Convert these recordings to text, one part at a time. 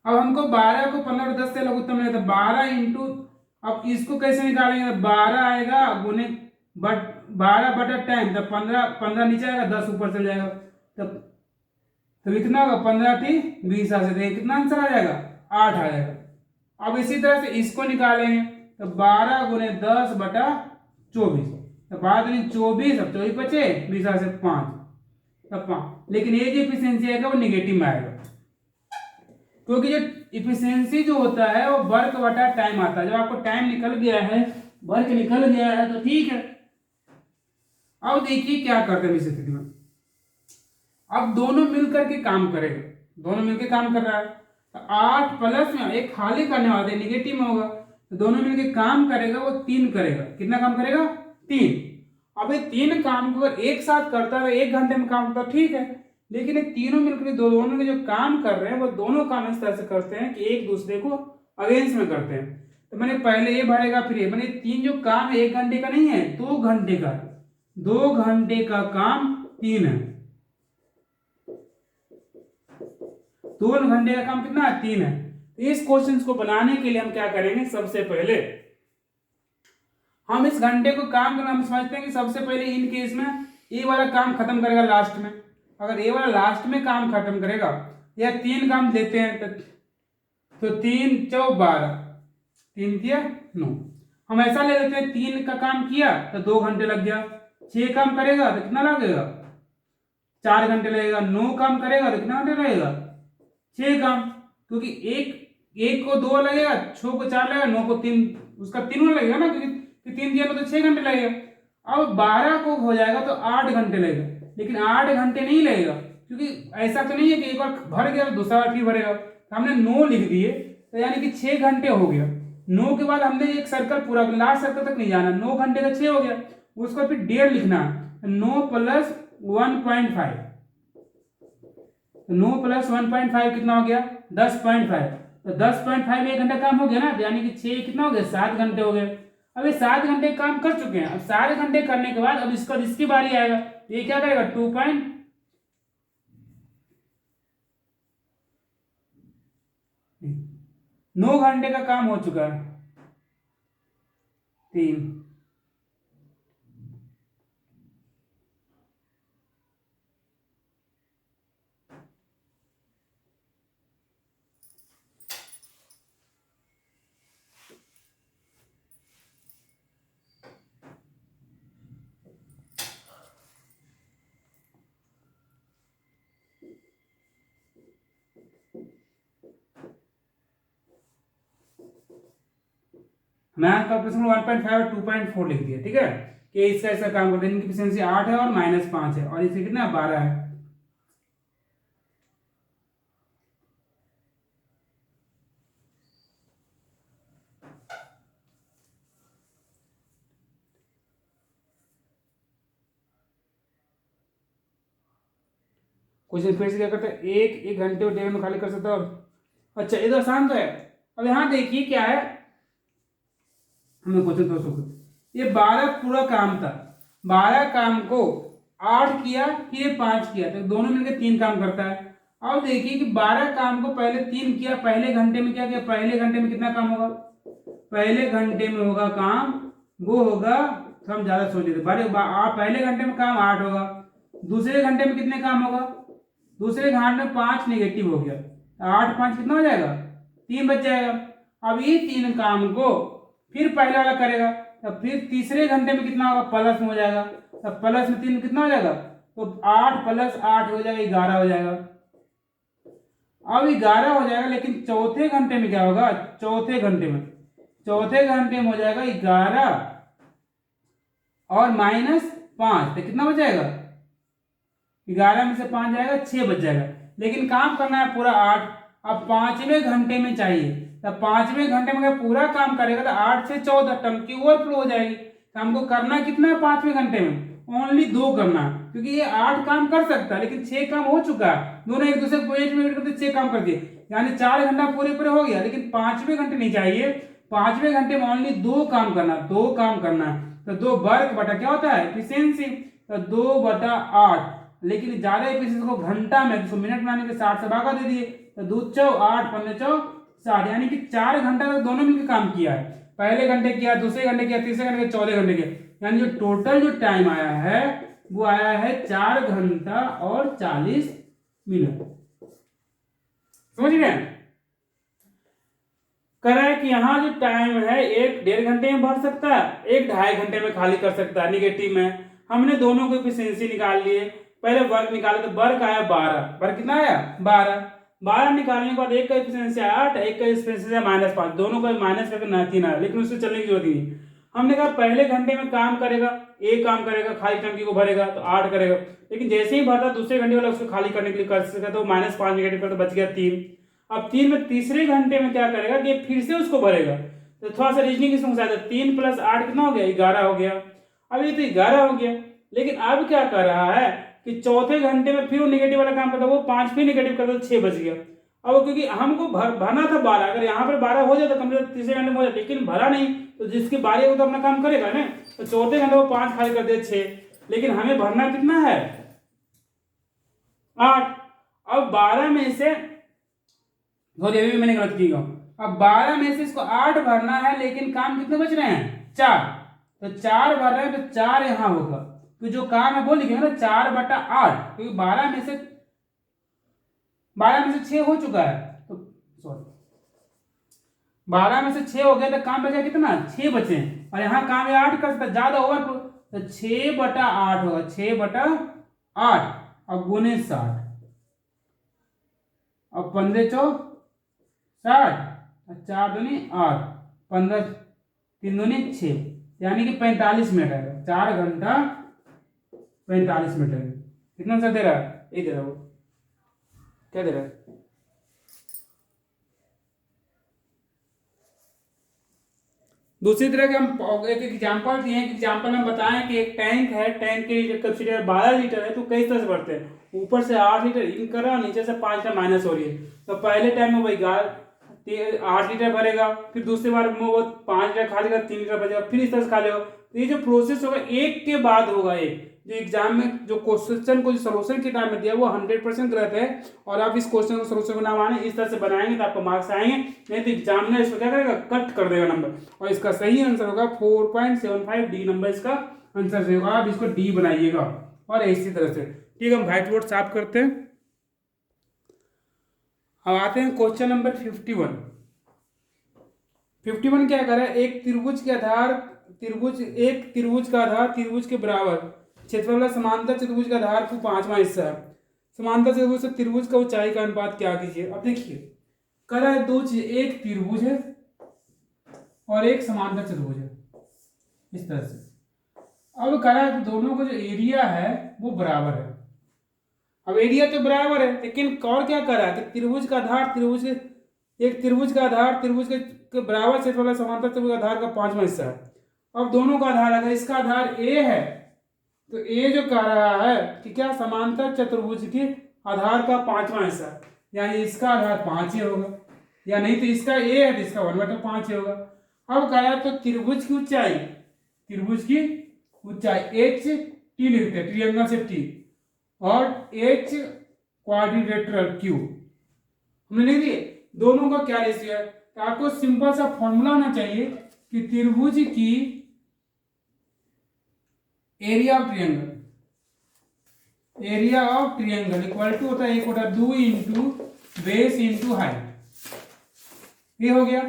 अब हमको 12 को 15 और 10 से लघुत्तम में, तो 12 इंटू, अब इसको कैसे निकालेंगे, 12 आएगा गुने 12/10, तब 15 नीचे आएगा, 10 ऊपर चल जाएगा, तब तो कितना होगा 15 × 20 से कितना आंसर आ जाएगा 8 आ जाएगा। अब इसी तरह से इसको निकालेंगे, तो 12 × 10/24, तो 12×24, अब 24 बचे, 20 से 5, तब 5। लेकिन ये जो इफिशियंसी आएगा वो निगेटिव में आएगा, क्योंकि जो इफिशियंसी जो होता है वो वर्क बटा टाइम आता है। जब आपको टाइम निकल गया है, वर्क निकल गया है, तो ठीक है। अब देखिए क्या करते हैं इस स्थिति में, अब दोनों मिलकर के काम करेगा, दोनों मिलकर काम कर रहा है, तो 8 प्लस में एक खाली करने वाला है, निगेटिव में होगा, तो दोनों मिलकर काम करेगा, वो 3 करेगा। कितना काम करेगा 3। अब ये 3 काम को अगर एक साथ करता है 1 घंटे में काम करता है, ठीक है, लेकिन ये तीनों मिलकर दोनों में जो काम कर रहे हैं वो दोनों काम इस तरह से करते हैं कि एक दूसरे को अगेंस्ट में करते हैं। तो मैंने पहले ये भरेगा, फिर ये, मैंने 3 जो काम है 1 घंटे का नहीं है, 2 घंटे का, 2 घंटे का काम 3 है, 2 घंटे का काम कितना है 3 है। इस क्वेश्चन को बनाने के लिए हम क्या करेंगे, सबसे पहले हम इस घंटे को काम करना, हम समझते हैं कि सबसे पहले इन केस में ये वाला काम खत्म करेगा लास्ट में। अगर ये वाला लास्ट में काम खत्म करेगा, या 3 काम देते हैं, तो 3 × 4 = 12, 3 किया 9। हम ऐसा ले लेते हैं 3 का काम किया तो 2 घंटे लग गया, 6 काम करेगा तो कितना लगेगा 4 घंटे लगेगा, 9 काम करेगा तो कितना घंटे लगेगा 6 काम, क्योंकि एक को 2 लगेगा, 6 को 4 लगेगा, 9 को 3, उसका 3 लगेगा ना, क्योंकि 3 दिया तो 6 घंटे लगेगा। अब 12 को हो जाएगा तो 8 घंटे लगेगा, लेकिन 8 घंटे नहीं लगेगा, क्योंकि ऐसा तो नहीं है कि एक बार भर गया तो दूसरा बार फिर भरेगा। तो हमने 9 लिख दिए, तो यानी कि 6 घंटे हो गया। 9 के बाद हमने एक सर्कल पूरा, लास्ट सर्कल तक नहीं जाना, 9 घंटे का 6 हो गया, उसको फिर 1.5 लिखना है, 9 + 1.5, 9 + 1.5 कितना हो गया 10.5, तो 10.5 में 1 घंटा काम हो गया ना, यानी कि 6 कितना हो गया 7 घंटे हो गए। अब ये 7 घंटे काम कर चुके हैं। अब 7 घंटे करने के बाद अब इसकी बारी आएगा, ये क्या करेगा 9 घंटे का काम हो चुका है 3, मैथ का ऑपरेशन 1.5 और 2.4 लिख दिया, ठीक है, कि इसका ऐसा काम करते हैं। इनकी एफिशिएंसी 8 है और -5 है, और इससे कितना 12 है। क्वेश्चन फिर से क्या करते हैं, एक घंटे और 1.5 में खाली कर सकता है। अच्छा ये तो आसान तो है। अब यहाँ देखिए क्या है, हमें क्वेश्चन तो ये 12 पूरा काम था, 12 काम को 8 किया फिर 5 किया, तो दोनों मिलकर 3 काम करता है। अब देखिए कि 12 काम को पहले 3 किया, पहले घंटे में क्या किया, पहले घंटे में कितना काम होगा, पहले घंटे में होगा काम वो होगा, तो हम ज्यादा सोच लेते, पहले घंटे में काम 8 होगा, दूसरे घंटे में कितने काम होगा, दूसरे घंटे में 5 निगेटिव हो गया, 8 5 कितना हो जाएगा 3 बच जाएगा। अब ये 3 काम को फिर पहले वाला करेगा, तब फिर तीसरे घंटे में कितना होगा प्लस में हो जाएगा, तब प्लस में 3 कितना हो जाएगा, तो 8 + 8 हो जाएगा 11 हो जाएगा। अब 11 हो जाएगा, लेकिन चौथे घंटे में क्या होगा, चौथे घंटे में हो जाएगा 11 और -5, तो कितना बच जाएगा 11 में से 5 जाएगा 6 बच जाएगा। लेकिन काम करना है पूरा 8, अब 5वें घंटे में चाहिए, तब 5वें घंटे में अगर पूरा काम करेगा तो 8 से 14 टंकी ओवरफ्लो हो जाएगी। तो हमको करना कितना है 5वें घंटे में, ओनली 2 करना है, क्योंकि ये 8 काम कर सकता है, लेकिन 6 काम हो चुका है, दोनों एक दूसरे को 1 मिनट करते 6 काम कर दिए, यानी 4 घंटा पूरे हो गया। लेकिन 5वें घंटे नहीं चाहिए, 5वें घंटे में ओनली 2 काम करना, 2 काम करना है, तो 2 वर्क बटा क्या होता है एफिशिएंसी, तो 2/8। लेकिन ज्यादा एफिशिएंसी को घंटा में, इसको मिनट बनाने के 60 से भागा दे दिए, तो 2 चौ 8, 15 चौ 60, यानी कि 4 घंटा तक दोनों मिलकर काम किया है। पहले घंटे किया, दूसरे घंटे किया, तीसरे घंटे किया, चौथे घंटे किया, यानी जो टोटल जो टाइम आया है वो आया है 4 घंटा और 40 मिनट। समझ गए? कह रहा है कि यहाँ जो टाइम है 1 1.5 घंटे में भर सकता है, 1 2.5 घंटे में खाली कर सकता है। निगेटिव में हमने दोनों को एफिशिएंसी निकाल लिए। पहले वर्क निकाले तो वर्क आया 12, वर्क कितना आया 12 निकालने के बाद एक का एफिशिएंसी आया 8, एक का एफिशिएंसी आया -5, दोनों को माइनस करके 3 आया, लेकिन उससे चलने की जरूरत नहीं। हमने कहा पहले घंटे में काम करेगा, एक काम करेगा, खाली टंकी को भरेगा तो 8 करेगा, लेकिन जैसे ही भरता दूसरे घंटे वाला उसको खाली करने के लिए कर सकेगा तो -5 निगेटिव कर तो बच गया 3। अब 3 में तीसरे घंटे में क्या करेगा कि फिर से उसको भरेगा, तो थोड़ा सा रीजनिंग की समस्या है। 3 + 8 कितना हो गया 11 हो गया। अब ये तो 11 हो गया, लेकिन अब क्या कर रहा है कि चौथे घंटे में फिर वो निगेटिव वाला काम करता है, वो 5 फिर निगेटिव करता है, 6 बच गया। अब क्योंकि हमको भरना था 12, अगर यहाँ पर 12 हो जाता कंप्लीट तीसरे घंटे में हो जाता, लेकिन भरा नहीं, तो जिसकी बारी है वो तो अपना काम करेगा ना। तो चौथे घंटे वो 5 खाली कर दे 6, लेकिन हमें भरना कितना है 8। अब 12 में से भी मैंने गलत की। अब 12 में से इसको 8 भरना है, लेकिन काम कितने बच रहे हैं 4, तो 4 भर रहे हैं, तो 4 यहाँ होगा। तो जो काम है वो लिखेंगे ना 4/8, क्योंकि 12 में से 6 हो चुका है, तो सॉरी 12 में से 6 हो गया, तो काम बचा कितना 6 बचे, और यहाँ काम है 8 कर सकता, ज्यादा ओवर, तो 6/8 होगा, 6/8 और गुने 60, अब 15 चौ 60, 4 दूनी 8, 15 3 दूनी 6, यानी कि 45 मिनट आएगा। 4 घंटा 45 मिनट है। कितना सा दे रहा है, ये दे रहा है, वो क्या दे रहा है। दूसरी तरह के हम एक एग्जांपल दिए हैं। एग्जांपल में बताएं कि एक टैंक है, टैंक की कैपेसिटी 12 लीटर है, तो कई तरह से बढ़ते हैं। ऊपर से 8 लीटर इन कर रहा है, नीचे से 5 लीटर माइनस हो रही है। तो पहले टाइम में वही 8 लीटर भरेगा, फिर दूसरी बार में वो 5 लीटर खाली कर 3 लीटर बचेगा, फिर इस तरह से खाली होगा। तो ये जो प्रोसेस होगा एक के बाद होगा एक। जो एग्जाम में जो क्वेश्चन को जो सोल्यूशन के टाइम में दिया वो 100% गलत है, और आप इस क्वेश्चन को सोल्यूशन को ना माने, इस तरह से बनाएंगे तो आपको मार्क्स आएंगे, नहीं तो एग्जामिनर इसको क्या करेगा कट कर देगा नंबर। और इसका सही आंसर होगा 4.75 डी नंबर इसका आंसर सही होगा। आप इसको डी बनाइएगा, और इसी तरह से। ठीक है, हम व्हाइट बोर्ड साफ करते हैं। अब आते हैं क्वेश्चन नंबर 51। 51 क्या कर रहा है, एक त्रिभुज का आधार त्रिभुज के बराबर क्षेत्रफल वाला समांतर चतुर्भुज का आधार को 5वां हिस्सा है। समांतर चतुर्भुज से त्रिभुज का ऊंचाई का अनुपात क्या कीजिए। अब देखिए कर रहा है दो चीज, एक त्रिभुज है और एक समांतर चतुर्भुज है, इस तरह से। अब कह रहा है कि दोनों का जो एरिया है वो बराबर है। अब एरिया तो बराबर है, लेकिन और क्या कर रहा है कि त्रिभुज का आधार त्रिभुज के बराबर क्षेत्र वाला समांतर त्रिभुज का आधार का 5वां हिस्सा है। अब दोनों का आधार, अगर इसका आधार ए है तो ए जो कह रहा है कि क्या समांतर चतुर्भुज के आधार का 5वां हिस्सा, यानी इसका आधार 5 ही होगा, या नहीं तो इसका ए है तो इसका 1/5 ही होगा। अब कह रहा है तो त्रिभुज की ऊंचाई एच टी लिखते हैं, ट्रिएंगल से टी, और एच क्वाड्रिलेटरल क्यू हमने लिख दिए। दोनों का क्या रेशियो है, तो आपको सिंपल सा फॉर्मूला होना चाहिए कि त्रिभुज की area of triangle equal to होता है 1/2 इंटू बेस इंटू हाइट। ये हो गया,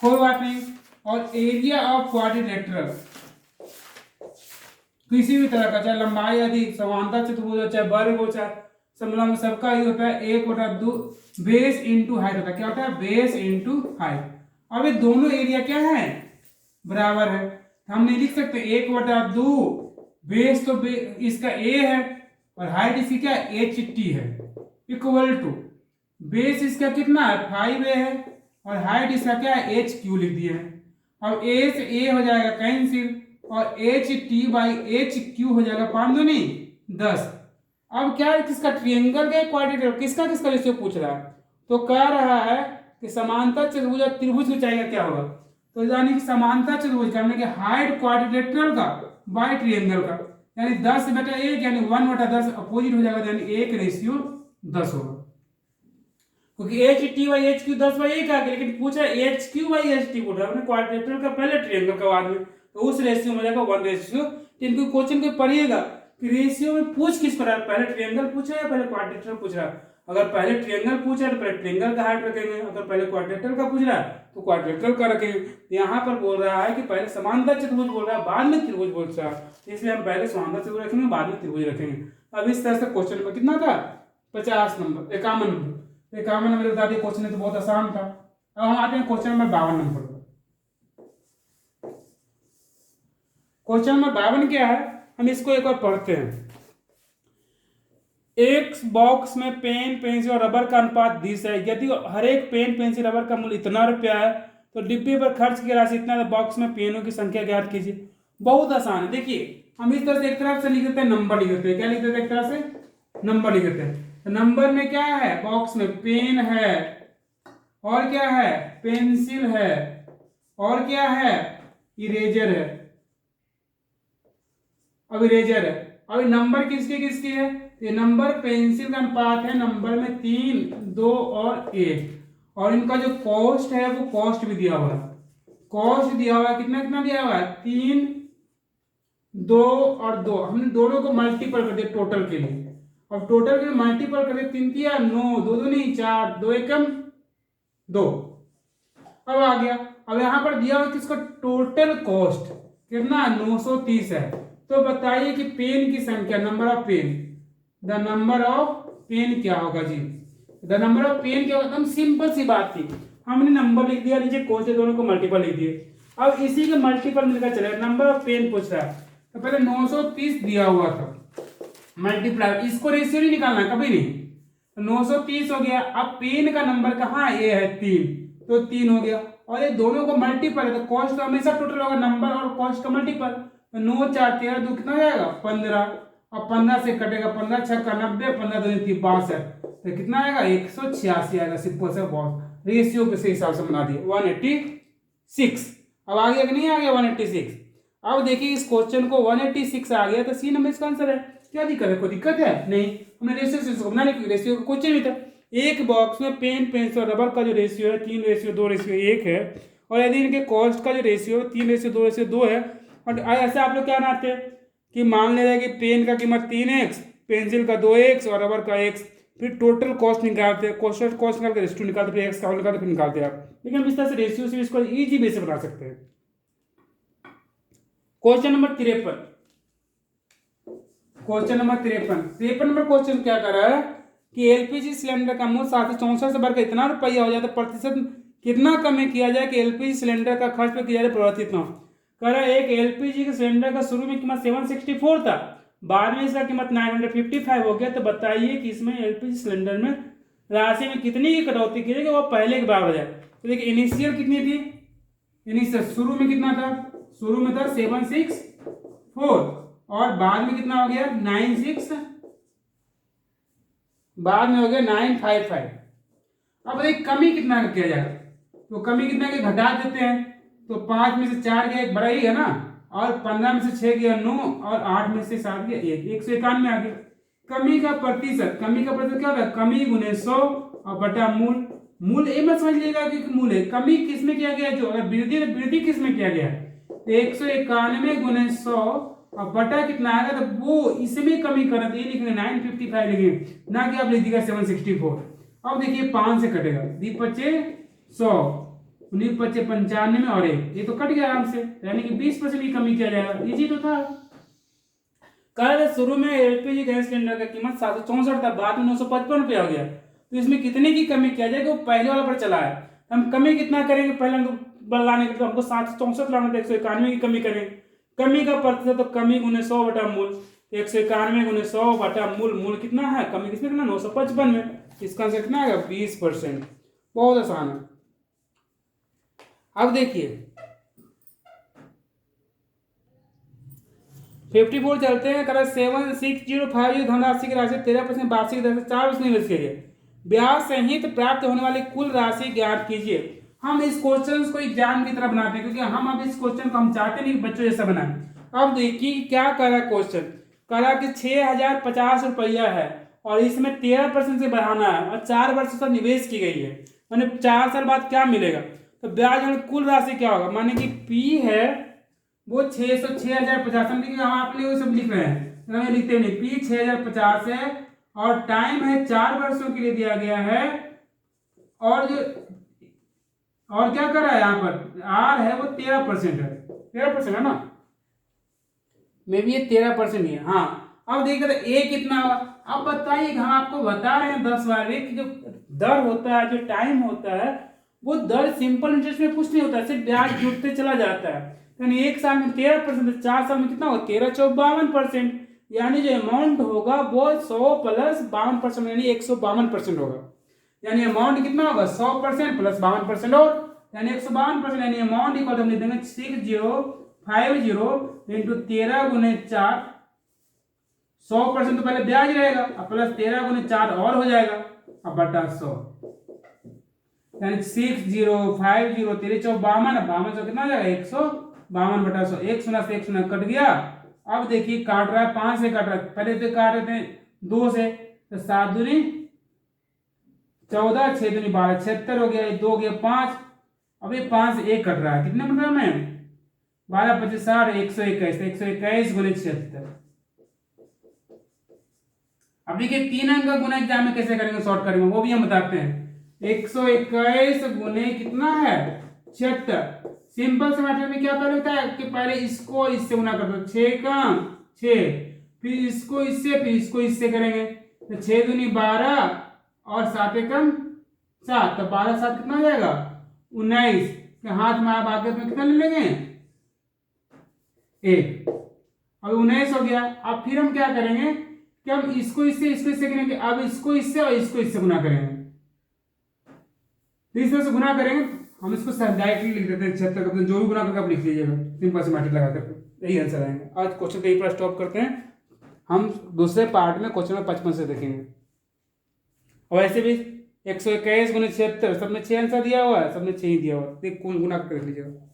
कोई बात नहीं। और एरिया ऑफ क्वाड्रिलेटरल किसी भी तरह का, चाहे लंबाई अधिक, समांतर चतुर्भुज हो, चाहे वर्ग हो, चाहे समलंब, सबका ही होता है 1/2 बेस इंटू हाइट होता है। क्या होता है, बेस इंटू हाइट। अब ये दोनों एरिया क्या है, बराबर है। हम नहीं लिख सकते 1/2 बेस, तो इसका ए है और हाइट इसकी क्या है एच टी है, इक्वल टू बेस इसका कितना है 5a है और हाइट इसका क्या है एच क्यू लिख दिया है। अब ए से ए हो जाएगा कैंसिल, और H T by H Q हो जाएगा 5 दूनी 10। अब क्या है, किसका ट्रिएंगल का क्वाड्रिलेटरल, किसका रेशियो पूछ रहा है, तो कह रहा है कि समांतर चतुर्भुज और त्रिभुज की ऊंचाई का क्या होगा। तो यानी कि समांतर चतुर्भुज का कि हाइट क्वाड्रिलेटरल का बाय ट्रिएंगल का, यानी 10/1 यानी 1/10 अपोजिट हो जाएगा, यानी 1:10 होगा। क्योंकि H T by H Q 10/1 आ गया, लेकिन पूछा H Q by H T पूछ रहा है, अपने क्वाड्रेटर का पहले ट्रायंगल का बाद में, तो उस रेशियो में जाएगा 1:2। इनको क्वेश्चन को पढ़िएगा कि रेशियो में पूछ किस पर है, पहले ट्रायंगल पूछा है पहले क्वाड्रेटर पूछ रहा है। अगर पहले ट्रायंगल पूछा है तो पहले ट्रायंगल का हाइट रखेंगे, अगर पहले क्वाड्रेटर का पूछ रहा है तो क्वाड्रेटर का रखेंगे। यहाँ पर बोल रहा है कि पहले समांतर चतुर्भुज बोल रहा है, बाद में त्रिभुज बोल रहा है, इसलिए हम पहले समांतर चतुर्भुज रखेंगे, बाद में त्रिभुज रखेंगे। अब इस तरह से क्वेश्चन में कितना था 51 नंबर 51 नंबर बता दिए। क्वेश्चन तो बहुत आसान था। अब हम आते हैं क्वेश्चन नंबर 52 नंबर पर। क्वेश्चन नंबर 52 क्या है, हम इसको एक बार पढ़ते हैं। एक बॉक्स में पेन पेंसिल और रबर का अनुपात 20 है। यदि हर एक पेन पेंसिल रबर का मूल्य इतना रुपया है तो डिब्बे पर खर्च की राशि इतना, बॉक्स में पेनों की संख्या ज्ञात कीजिए। बहुत आसान है। देखिए हम इस तरह से एक तरफ से लिख देते हैं नंबर लिख देते हैं, क्या लिख देते हैं एक तरह से नंबर लिख देते हैं। तो नंबर में क्या है, बॉक्स में पेन है और क्या है पेंसिल है और क्या है इरेजर है। अब इरेजर है, अब नंबर किसके किसके है, ये नंबर पेंसिल का अनुपात है नंबर में 3, 2 और 1, और इनका जो कॉस्ट है वो कॉस्ट भी दिया हुआ है। कॉस्ट दिया हुआ है कितना कितना दिया हुआ है 3, 2 और 2। हमने दोनों को मल्टीपल कर दिया टोटल के लिए। अब टोटल के लिए मल्टीपल कर दिया 3 दिया 9, 2 2 नहीं 4, 2 एकम 2। अब आ गया, अब यहां पर दिया हुआ किसका टोटल कॉस्ट कितना 930 है। तो बताइए कि पेन की संख्या number of pen, the number of pen क्या होगा जी, द नंबर ऑफ पेन क्या होगा। एकदम सिंपल सी बात थी, हमने नंबर लिख दिया, नीचे कॉस्ट दोनों को मल्टीपल लिख दिए। अब इसी के मल्टीपल मिलकर चले, नंबर ऑफ पेन पूछ रहा है तो पहले 930 दिया हुआ था मल्टीप्लाई, इसको रेशियो नहीं निकालना कभी नहीं, तो 930 हो गया। अब पेन का नंबर कहाँ है, ये है 3, तो 3 हो गया, और ये दोनों को मल्टीपल है तो कॉस्ट तो हमेशा टोटल होगा, नंबर और कॉस्ट का मल्टीपल। तो 9 4 13 2 कितना जाएगा 15, अब 15 से कटेगा 15 6 का 90, 15 2 3 62, तो कितना आएगा 186 आएगा। सिंपल से बहुत रेशियो के हिसाब से बना दिए 186। अब आ गया कि नहीं आ गया 186। अब देखिए इस क्वेश्चन को 186 आ गया तो सी नंबर इसका आंसर है। क्या दिक्कत है, कोई दिक्कत है नहीं, हमने रेशियो से इसको बनाने की रेशियो का क्वेश्चन भी था। एक बॉक्स में पेन पेंसिल और रबर का जो रेशियो है 3:2:1 है, और यदि इनके कॉस्ट का जो रेशियो 3:2:2 है, और ऐसे आप लोग क्या बनाते हैं कि मान ले रहे कि पेन का कीमत 3x, पेंसिल का 2x और रबर का x, फिर टोटल कॉस्ट निकालते हैं, कॉस्ट निकाल के रेशियो निकालते, फिर x का निकालते फिर निकालते हैं आप। लेकिन हम इस तरह से रेशियो से इसको इजी वे से बना सकते हैं। Question number 53, question number 53 number question क्या कर रहा है कि एलपीजी सिलेंडर का मूल्य 764 से बढ़कर इतना रुपया हो जाए तो प्रतिशत कितना कमी किया जाए कि एलपीजी सिलेंडर का खर्च पर किया जाए परिवर्तित ना हो। कह रहा है एक एलपीजी के सिलेंडर का शुरू में कीमत 764 था, बाद में इसका कीमत 955 हो गया, तो बताइए कि इसमें एलपीजी सिलेंडर में राशि में कितनी की कटौती की जाएगी वो पहले के बराबर हो जाए। तो देखिए इनिशियल कितनी थी, इनिशियल शुरू में कितना था, शुरू में था 764 और बाद में कितना हो गया 96, बाद में हो गया 955। अब एक कमी कितना किया जाएगा, तो कमी कितना के घटा देते हैं, तो 5 में से 4 गया, एक बड़ा ही है ना, और 15 में से 6 गया 9, और 8 में से 7 गया 1, 191 आ गया। कमी का प्रतिशत क्या होगा, कमी गुने 100 और बटा मूल। मूल ये मत समझ लीजिएगा कि मूल है, कमी किसमें किया गया, जो अगर वृद्धि तो वृद्धि किसमें किया गया है, 191 गुने 100 और बटा कितना आएगा, तो वो इसमें कमी करना, तो ये लिखेंगे 955 लिखेंगे, ना कि आप लिख दीजिएगा 764। अब देखिए 5 से कटेगा, 2×5 100, 19×5 95 में और 1, ये तो कट गया आराम से, यानी कि 20% की कमी किया जाएगा। इजी तो था। कल शुरू में एलपीजी गैस सिलेंडर का कीमत 764 था, बाद में 955 रुपया हो गया, तो इसमें कितने की कमी किया जाएगा, वो पहले वाला पर चला है। हम कमी कितना करेंगे, पहले हमको लाने के लिए हमको 764 लाना था, 191 की कमी करेंगे। कमी का प्रतिशत तो कमी गुने 100 बटा मूल, 191 गुने 100 बटा मूल, मूल कितना है, कमी किसमें कितना 955 में, इसका आंसर कितना आएगा 20%। बहुत आसान है। अब देखिए 54 चलते हैं। 7605 धनराशि की राशि 13% वार्षिक दर से 4% निवेश कीजिए, ब्याज सहित प्राप्त होने वाली कुल राशि ज्ञात कीजिए। हम इस क्वेश्चन को एग्जाम की तरह बनाते हैं, क्योंकि हम अब इस क्वेश्चन को हम चाहते नहीं बच्चों जैसा बनाए। अब देखिए क्या कर रहा है क्वेश्चन, कह रहा कि 6050 रुपया है और इसमें 13% से बढ़ाना है और 4 वर्ष तक निवेश की गई है, माने 4 साल बाद क्या मिलेगा। तो ब्याज और कुल राशि क्या होगा, माने कि पी है वो 6,050, समझिए हम आपने वो सब लिख रहे हैं, हमें लिखते नहीं, पी 6,050 है और टाइम है 4 वर्षों के लिए दिया गया है, और जो और क्या कर रहा है यहाँ पर आर है वो 13% है, 13% है ना, मे भी ये 13% ही है। हाँ अब देखिए तो ए कितना हुआ, अब बताइए, हम आपको बता रहे हैं 10 बार कि जो दर होता है, जो टाइम होता है, वो दर सिंपल इंटरेस्ट में कुछ नहीं होता, सिर्फ ब्याज जुड़ते चला जाता है। यानी 1 साल में 13%, 4 साल में कितना होगा 13/52%, यानी जो अमाउंट होगा वो 100 प्लस 52%, यानी 152% होगा। यानी अमाउंट कितना होगा 100% प्लस 52% और यानी 152%, यानी अमाउंट इक्वल हम लिख देंगे 6050 इंटू 13 गुने 4, 100% तो पहले ब्याज रहेगा, अब प्लस 13 गुने 4 और हो जाएगा, अब बटा 100, यानी 6050 तेरे 52, 52 कितना हो जाएगा 152 बटा 100, 1 शून्य से 1 शून्य कट गया। अब देखिए काट रहा है 5 से काट रहा है, पहले तो काट रहे थे 2 से, तो 7 दूनी 14, 6 दूनी 12, 76 हो गया, 2 हो गया 5, अब ये 5 से 1 कट रहा है, कितने बन रहा है मैं 12 25 60, 121, 121 गुने 76। अब देखिए 3 अंक का गुना एग्जाम में कैसे करेंगे, शॉर्ट करेंगे, वो भी हम बताते हैं। 121 गुने कितना है 76, सिंपल से मैथमेटिक्स में क्या पहले होता है कि पहले इसको इससे गुना कर दो, 6 का 6, फिर इसको इससे, फिर इसको इससे करेंगे, तो 6 दूनी 12 और 7 एकम 7, तो 12 7 कितना हो जाएगा 19 के हाथ में आप आगे में कितना ले लेंगे 1, अब 19 हो गया। अब फिर हम क्या करेंगे कि हम इसको इससे करेंगे, अब इसको इससे और इसको इससे गुना करेंगे, तो इस तरह से गुना करेंगे, हम इसको डायरेक्टली लिख देते हैं 76, जो भी गुना करके आप लिख लीजिएगा सिंपल से मैट्रिक लगा करके, यही आंसर आएंगे। आज क्वेश्चन कहीं पर स्टॉप करते हैं, हम दूसरे पार्ट में क्वेश्चन नंबर 55 से देखेंगे। और ऐसे भी 121 गुने 76, सब में 6 आंसर दिया हुआ है, सब में 6 ही दिया हुआ है, कौन गुना करके लिख लीजिएगा।